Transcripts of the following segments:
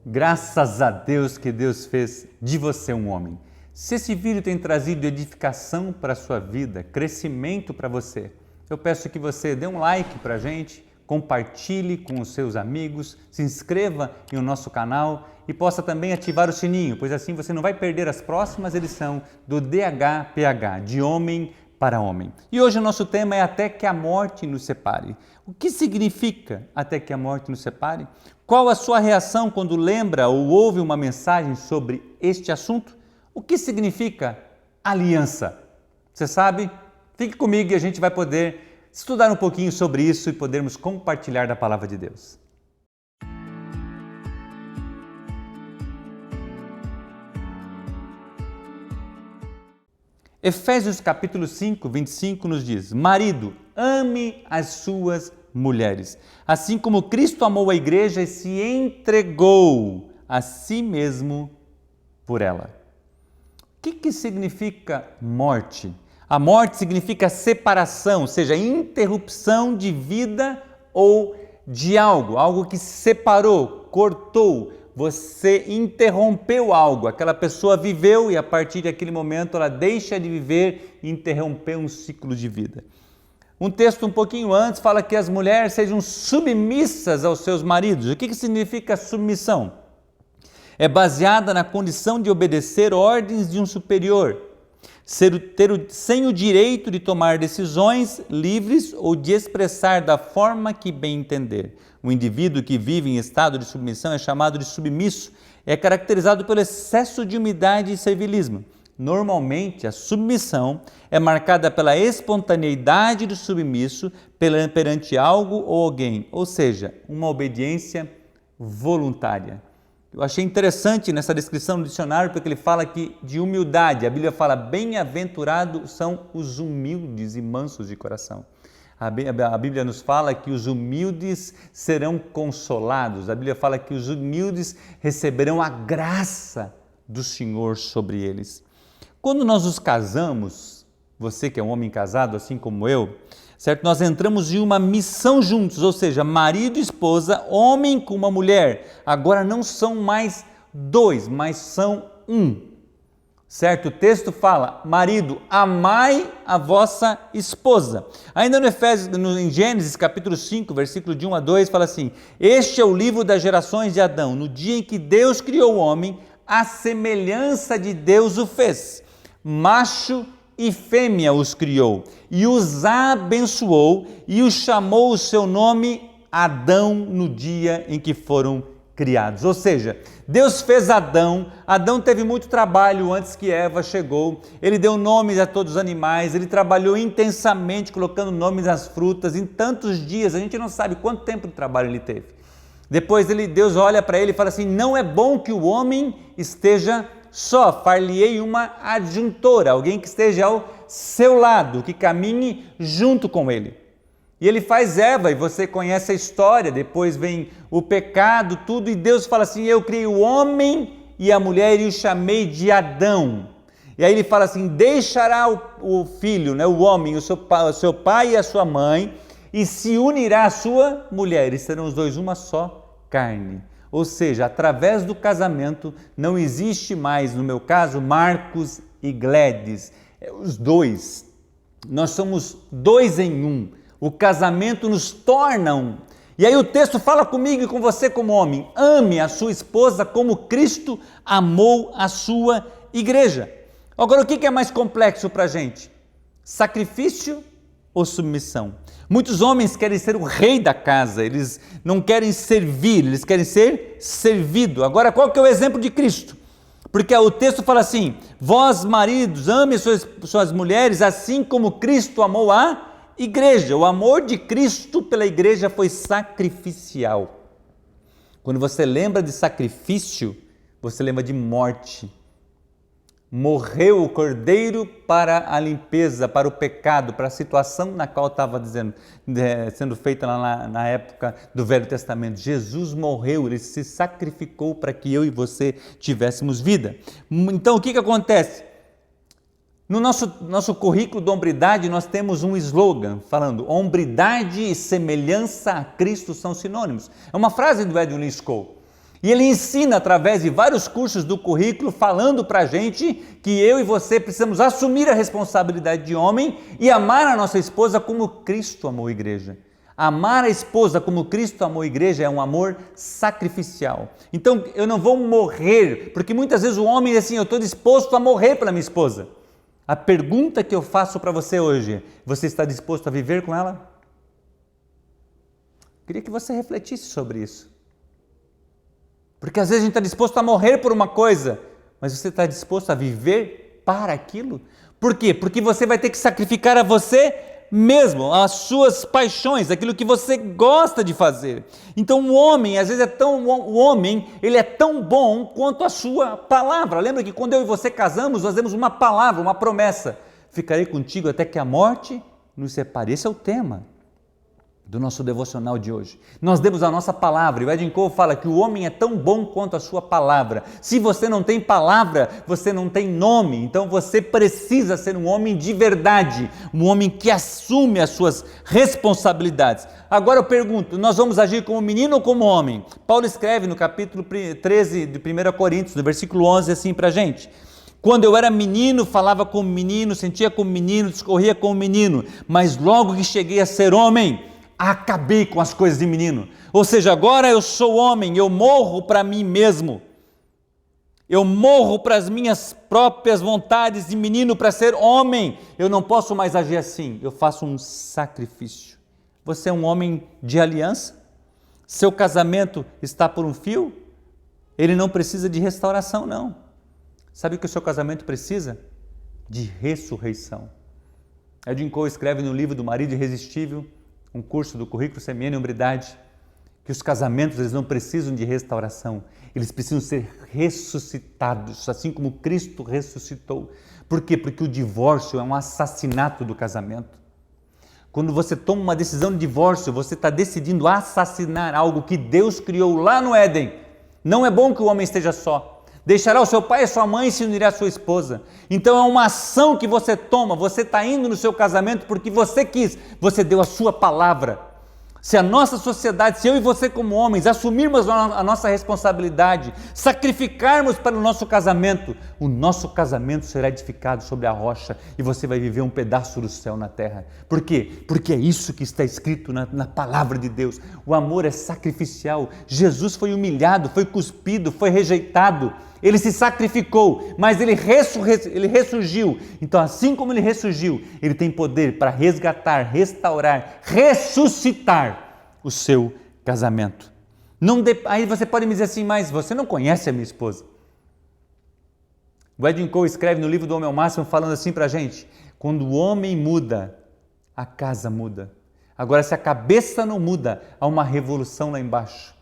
Graças a Deus que Deus fez de você um homem. Se esse vídeo tem trazido edificação para a sua vida, crescimento para você, eu peço que você dê um like para a gente, compartilhe com os seus amigos, se inscreva no nosso canal e possa também ativar o sininho, pois assim você não vai perder as próximas edições do DHPH, de Homem para Homem. E hoje o nosso tema é Até que a Morte nos Separe. O que significa até que a morte nos separe? Qual a sua reação quando lembra ou ouve uma mensagem sobre este assunto? O que significa aliança? Você sabe? Fique comigo e a gente vai poder estudar um pouquinho sobre isso e podermos compartilhar da palavra de Deus. Efésios capítulo 5, 25 nos diz: Marido, ame as suas mulheres, assim como Cristo amou a igreja e se entregou a si mesmo por ela. O que significa morte? A morte significa separação, ou seja, interrupção de vida ou de algo que separou, cortou. Você interrompeu algo, aquela pessoa viveu e a partir daquele momento ela deixa de viver e interrompeu um ciclo de vida. Um texto um pouquinho antes fala que as mulheres sejam submissas aos seus maridos. O que significa submissão? É baseada na condição de obedecer ordens de um superior, sem o direito de tomar decisões livres ou de expressar da forma que bem entender. O indivíduo que vive em estado de submissão é chamado de submisso, é caracterizado pelo excesso de humildade e servilismo. Normalmente, a submissão é marcada pela espontaneidade do submisso perante algo ou alguém, ou seja, uma obediência voluntária. Eu achei interessante nessa descrição do dicionário porque ele fala que de humildade, a Bíblia fala bem-aventurados são os humildes e mansos de coração. A Bíblia nos fala que os humildes serão consolados. A Bíblia fala que os humildes receberão a graça do Senhor sobre eles. Quando nós nos casamos, você que é um homem casado, assim como eu, certo? Nós entramos em uma missão juntos, ou seja, marido e esposa, homem com uma mulher. Agora não são mais dois, mas são um. Certo? O texto fala, marido, amai a vossa esposa. Ainda em Gênesis capítulo 5, versículo de 1 a 2, fala assim: este é o livro das gerações de Adão. No dia em que Deus criou o homem, a semelhança de Deus o fez. Macho e fêmea os criou, e os abençoou, e os chamou o seu nome Adão no dia em que foram criados. Ou seja, Deus fez Adão teve muito trabalho antes que Eva chegou, ele deu nomes a todos os animais, ele trabalhou intensamente colocando nomes às frutas, em tantos dias, a gente não sabe quanto tempo de trabalho ele teve. Depois Deus olha para ele e fala assim: não é bom que o homem esteja só, far-lhe-ei uma adjuntora, alguém que esteja ao seu lado, que caminhe junto com ele. E ele faz Eva, e você conhece a história, depois vem o pecado, tudo, e Deus fala assim: eu criei o homem e a mulher e o chamei de Adão. E aí ele fala assim: deixará o filho, o homem, o seu pai e a sua mãe, e se unirá à sua mulher, e serão os dois uma só carne. Ou seja, através do casamento não existe mais, no meu caso, Marcos e Gledes, os dois. Nós somos dois em um. O casamento nos torna um. E aí o texto fala comigo e com você como homem: ame a sua esposa como Cristo amou a sua igreja. Agora, o que é mais complexo para a gente? Sacrifício ou submissão? Muitos homens querem ser o rei da casa, eles não querem servir, eles querem ser servido. Agora, qual que é o exemplo de Cristo? Porque o texto fala assim: vós maridos, ame suas mulheres assim como Cristo amou a igreja. O amor de Cristo pela igreja foi sacrificial. Quando você lembra de sacrifício, você lembra de morte. Morreu o cordeiro para a limpeza, para o pecado, para a situação na qual estava sendo feita lá na época do Velho Testamento. Jesus morreu, ele se sacrificou para que eu e você tivéssemos vida. Então o que acontece? No nosso currículo de hombridade, nós temos um slogan falando: hombridade e semelhança a Cristo são sinônimos. É uma frase do Edwin Lee Scoll. E ele ensina através de vários cursos do currículo, falando para a gente que eu e você precisamos assumir a responsabilidade de homem e amar a nossa esposa como Cristo amou a igreja. Amar a esposa como Cristo amou a igreja é um amor sacrificial. Então eu não vou morrer, porque muitas vezes o homem diz assim, eu estou disposto a morrer pela minha esposa. A pergunta que eu faço para você hoje, você está disposto a viver com ela? Queria que você refletisse sobre isso. Porque às vezes a gente está disposto a morrer por uma coisa, mas você está disposto a viver para aquilo? Por quê? Porque você vai ter que sacrificar a você mesmo, as suas paixões, aquilo que você gosta de fazer. Então o homem, às vezes ele é tão bom quanto a sua palavra. Lembra que quando eu e você casamos, nós demos uma palavra, uma promessa. Ficarei contigo até que a morte nos separe. Esse é o tema do nosso devocional de hoje. Nós demos a nossa palavra, e o Edwin Cole fala que o homem é tão bom quanto a sua palavra. Se você não tem palavra, você não tem nome, então você precisa ser um homem de verdade, um homem que assume as suas responsabilidades. Agora eu pergunto, nós vamos agir como menino ou como homem? Paulo escreve no capítulo 13 de 1 Coríntios, no versículo 11, assim para a gente: quando eu era menino, falava como menino, sentia como menino, discorria como menino, mas logo que cheguei a ser homem, acabei com as coisas de menino. Ou seja, agora eu sou homem, eu morro para mim mesmo. Eu morro para as minhas próprias vontades de menino para ser homem. Eu não posso mais agir assim. Eu faço um sacrifício. Você é um homem de aliança? Seu casamento está por um fio? Ele não precisa de restauração, não. Sabe o que o seu casamento precisa? De ressurreição. Edwin Cole escreve no livro do Marido Irresistível, um curso do currículo Semiana e Hombridade, que os casamentos eles não precisam de restauração, eles precisam ser ressuscitados, assim como Cristo ressuscitou. Por quê? Porque o divórcio é um assassinato do casamento. Quando você toma uma decisão de divórcio, você está decidindo assassinar algo que Deus criou lá no Éden. Não é bom que o homem esteja só. Deixará o seu pai e a sua mãe e se unirá à sua esposa. Então é uma ação que você toma, você está indo no seu casamento porque você quis, você deu a sua palavra. Se a nossa sociedade, se eu e você como homens assumirmos a nossa responsabilidade, sacrificarmos para o nosso casamento será edificado sobre a rocha e você vai viver um pedaço do céu na terra. Por quê? Porque é isso que está escrito na palavra de Deus. O amor é sacrificial. Jesus foi humilhado, foi cuspido, foi rejeitado. Ele se sacrificou, mas ele ressurgiu. Então, assim como ele ressurgiu, ele tem poder para resgatar, restaurar, ressuscitar o seu casamento. Aí você pode me dizer assim, mas você não conhece a minha esposa. O Edwin Cole escreve no livro do Homem ao Máximo, falando assim para a gente: quando o homem muda, a casa muda. Agora, se a cabeça não muda, há uma revolução lá embaixo.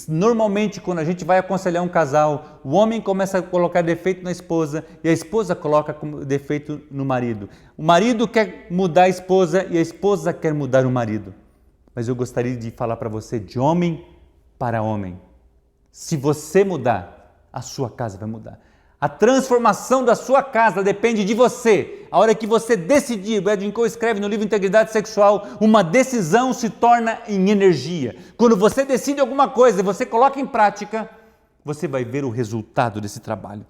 Normalmente, quando a gente vai aconselhar um casal, o homem começa a colocar defeito na esposa e a esposa coloca defeito no marido. O marido quer mudar a esposa e a esposa quer mudar o marido. Mas eu gostaria de falar para você de homem para homem. Se você mudar, a sua casa vai mudar. A transformação da sua casa depende de você. A hora que você decidir, o Edwin Cole escreve no livro Integridade Sexual, uma decisão se torna em energia. Quando você decide alguma coisa e você coloca em prática, você vai ver o resultado desse trabalho.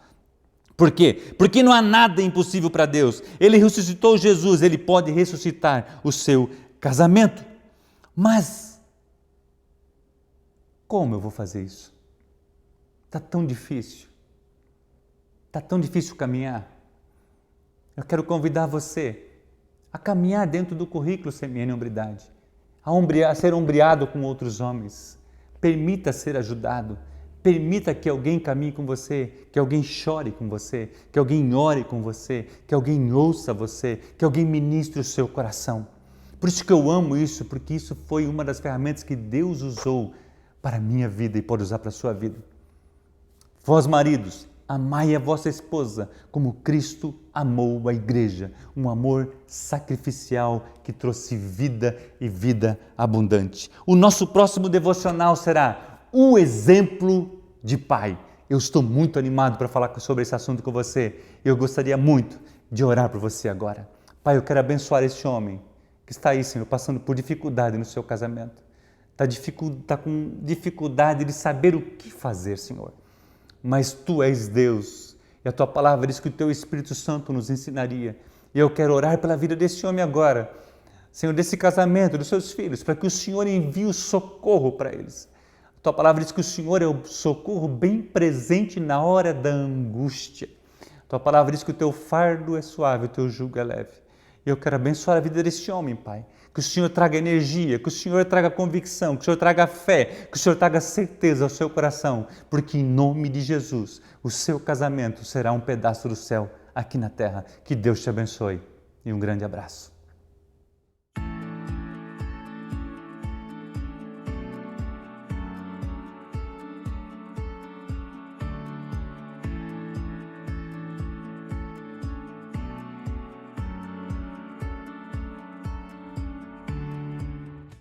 Por quê? Porque não há nada impossível para Deus. Ele ressuscitou Jesus, ele pode ressuscitar o seu casamento. Mas, como eu vou fazer isso? Está tão difícil. Está tão difícil caminhar. Eu quero convidar você a caminhar dentro do currículo Semiana e Hombridade, a ser ombreado com outros homens. Permita ser ajudado. Permita que alguém caminhe com você, que alguém chore com você, que alguém ore com você, que alguém ouça você, que alguém ministre o seu coração. Por isso que eu amo isso, porque isso foi uma das ferramentas que Deus usou para a minha vida e pode usar para a sua vida. Vós, maridos, amai a vossa esposa como Cristo amou a igreja, um amor sacrificial que trouxe vida e vida abundante. O nosso próximo devocional será o exemplo de pai. Eu estou muito animado para falar sobre esse assunto com você. Eu gostaria muito de orar por você agora. Pai, eu quero abençoar este homem que está aí, Senhor, passando por dificuldade no seu casamento. Está com dificuldade de saber o que fazer, Senhor. Mas Tu és Deus e a Tua palavra diz que o Teu Espírito Santo nos ensinaria. E eu quero orar pela vida desse homem agora, Senhor, desse casamento, dos seus filhos, para que o Senhor envie o socorro para eles. A Tua palavra diz que o Senhor é o socorro bem presente na hora da angústia. A Tua palavra diz que o Teu fardo é suave, o Teu jugo é leve. E eu quero abençoar a vida desse homem, Pai. Que o Senhor traga energia, que o Senhor traga convicção, que o Senhor traga fé, que o Senhor traga certeza ao seu coração, porque em nome de Jesus, o seu casamento será um pedaço do céu aqui na terra. Que Deus te abençoe e um grande abraço.